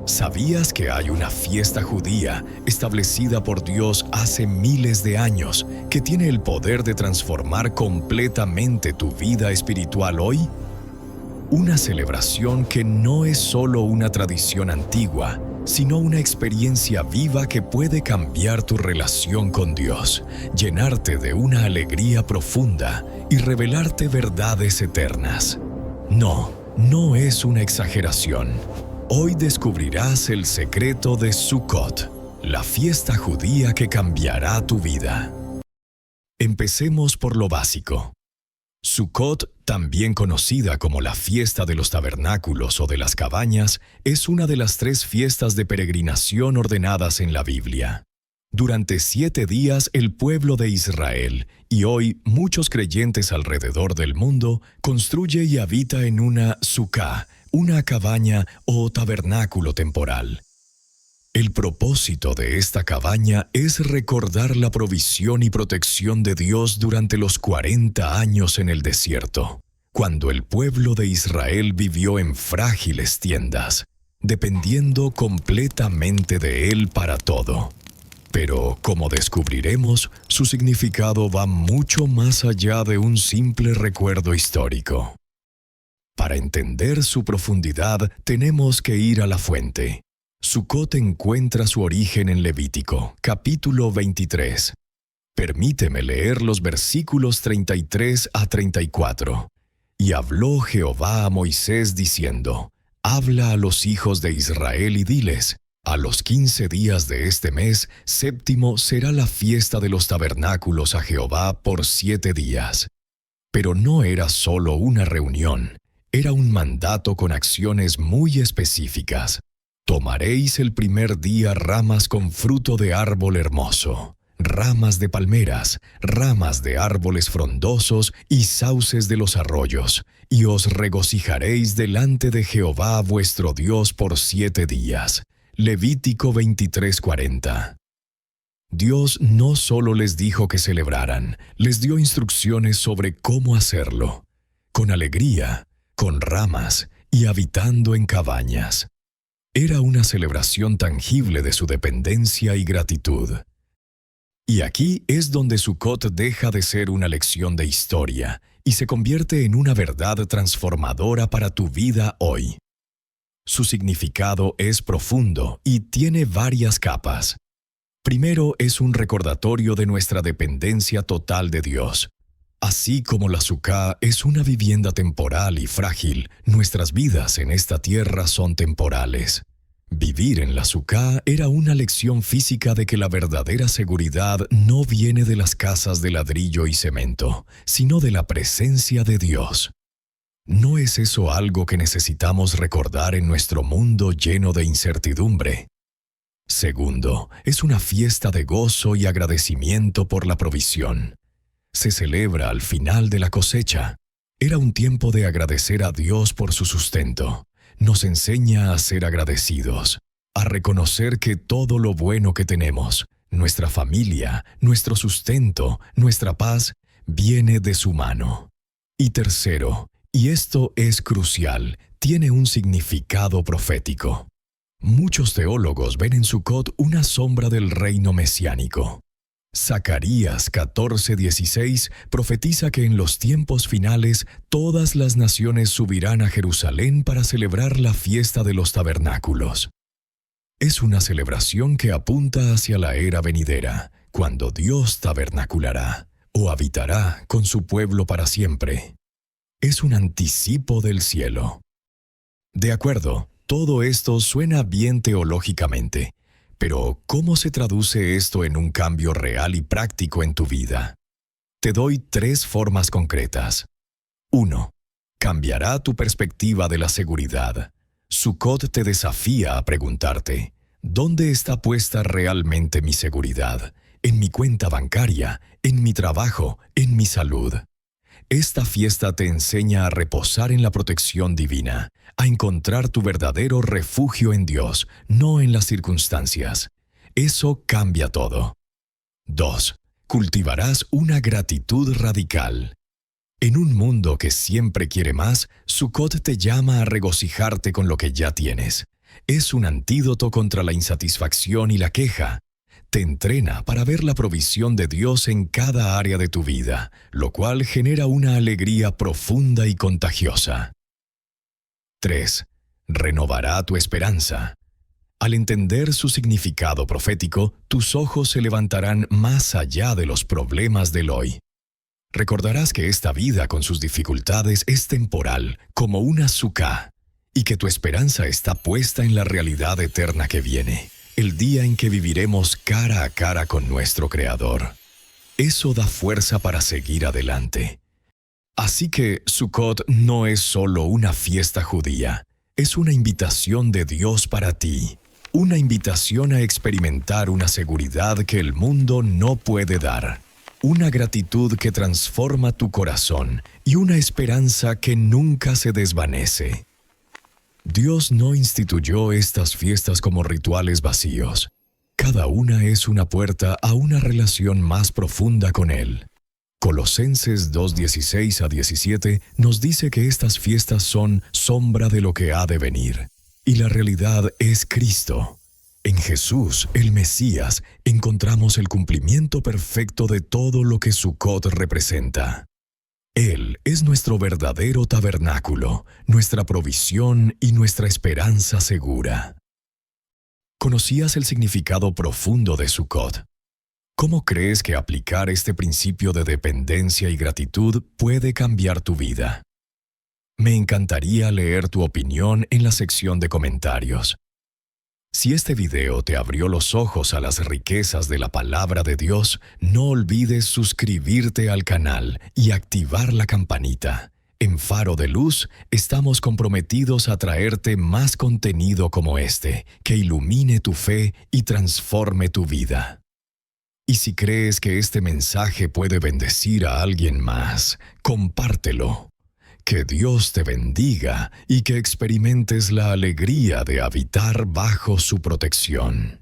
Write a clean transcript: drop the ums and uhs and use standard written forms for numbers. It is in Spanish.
¿Sabías que hay una fiesta judía establecida por Dios hace miles de años que tiene el poder de transformar completamente tu vida espiritual hoy? Una celebración que no es solo una tradición antigua, sino una experiencia viva que puede cambiar tu relación con Dios, llenarte de una alegría profunda y revelarte verdades eternas. No es una exageración. Hoy descubrirás el secreto de Sukkot, la fiesta judía que cambiará tu vida. Empecemos por lo básico. Sukkot, también conocida como la fiesta de los tabernáculos o de las cabañas, es una de las 3 fiestas de peregrinación ordenadas en la Biblia. Durante 7 días el pueblo de Israel, y hoy muchos creyentes alrededor del mundo, construye y habita en una sukkah, una cabaña o tabernáculo temporal. El propósito de esta cabaña es recordar la provisión y protección de Dios durante los 40 años en el desierto, cuando el pueblo de Israel vivió en frágiles tiendas, dependiendo completamente de Él para todo. Pero, como descubriremos, su significado va mucho más allá de un simple recuerdo histórico. Para entender su profundidad, tenemos que ir a la fuente. Sukkot encuentra su origen en Levítico, capítulo 23. Permíteme leer los versículos 33 a 34. Y habló Jehová a Moisés diciendo: Habla a los hijos de Israel y diles: a los 15 días de este mes, 7º será la fiesta de los tabernáculos a Jehová por 7 días. Pero no era solo una reunión, era un mandato con acciones muy específicas. Tomaréis el primer día ramas con fruto de árbol hermoso, ramas de palmeras, ramas de árboles frondosos y sauces de los arroyos, y os regocijaréis delante de Jehová vuestro Dios por 7 días. Levítico 23:40. Dios no solo les dijo que celebraran, les dio instrucciones sobre cómo hacerlo, con alegría, con ramas y habitando en cabañas. Era una celebración tangible de su dependencia y gratitud. Y aquí es donde Sukkot deja de ser una lección de historia y se convierte en una verdad transformadora para tu vida hoy. Su significado es profundo y tiene varias capas. Primero, es un recordatorio de nuestra dependencia total de Dios. Así como la sukkah es una vivienda temporal y frágil, nuestras vidas en esta tierra son temporales. Vivir en la sukkah era una lección física de que la verdadera seguridad no viene de las casas de ladrillo y cemento, sino de la presencia de Dios. ¿No es eso algo que necesitamos recordar en nuestro mundo lleno de incertidumbre? Segundo, es una fiesta de gozo y agradecimiento por la provisión. Se celebra al final de la cosecha. Era un tiempo de agradecer a Dios por su sustento. Nos enseña a ser agradecidos, a reconocer que todo lo bueno que tenemos, nuestra familia, nuestro sustento, nuestra paz, viene de su mano. Y tercero, y esto es crucial, tiene un significado profético. Muchos teólogos ven en Sukkot una sombra del reino mesiánico. Zacarías 14:16 profetiza que en los tiempos finales todas las naciones subirán a Jerusalén para celebrar la fiesta de los tabernáculos. Es una celebración que apunta hacia la era venidera, cuando Dios tabernaculará o habitará con su pueblo para siempre. Es un anticipo del cielo. De acuerdo, todo esto suena bien teológicamente. Pero, ¿cómo se traduce esto en un cambio real y práctico en tu vida? Te doy 3 formas concretas. 1. Cambiará tu perspectiva de la seguridad. Sukkot te desafía a preguntarte: ¿dónde está puesta realmente mi seguridad? ¿En mi cuenta bancaria? ¿En mi trabajo? ¿En mi salud? Esta fiesta te enseña a reposar en la protección divina, a encontrar tu verdadero refugio en Dios, no en las circunstancias. Eso cambia todo. 2. Cultivarás una gratitud radical. En un mundo que siempre quiere más, Sukkot te llama a regocijarte con lo que ya tienes. es un antídoto contra la insatisfacción y la queja. Te entrena para ver la provisión de Dios en cada área de tu vida, lo cual genera una alegría profunda y contagiosa. 3. Renovará tu esperanza. Al entender su significado profético, tus ojos se levantarán más allá de los problemas del hoy. Recordarás que esta vida con sus dificultades es temporal, como una suká, y que tu esperanza está puesta en la realidad eterna que viene, el día en que viviremos cara a cara con nuestro Creador. Eso da fuerza para seguir adelante. Así que Sukkot no es solo una fiesta judía, es una invitación de Dios para ti, una invitación a experimentar una seguridad que el mundo no puede dar, una gratitud que transforma tu corazón y una esperanza que nunca se desvanece. Dios no instituyó estas fiestas como rituales vacíos. Cada una es una puerta a una relación más profunda con Él. Colosenses 2:16-17 nos dice que estas fiestas son sombra de lo que ha de venir, y la realidad es Cristo. En Jesús, el Mesías, encontramos el cumplimiento perfecto de todo lo que Sukkot representa. Él es nuestro verdadero tabernáculo, nuestra provisión y nuestra esperanza segura. ¿Conocías el significado profundo de Sukkot? ¿Cómo crees que aplicar este principio de dependencia y gratitud puede cambiar tu vida? Me encantaría leer tu opinión en la sección de comentarios. Si este video te abrió los ojos a las riquezas de la palabra de Dios, no olvides suscribirte al canal y activar la campanita. En Faro de Luz estamos comprometidos a traerte más contenido como este, que ilumine tu fe y transforme tu vida. Y si crees que este mensaje puede bendecir a alguien más, compártelo. Que Dios te bendiga y que experimentes la alegría de habitar bajo su protección.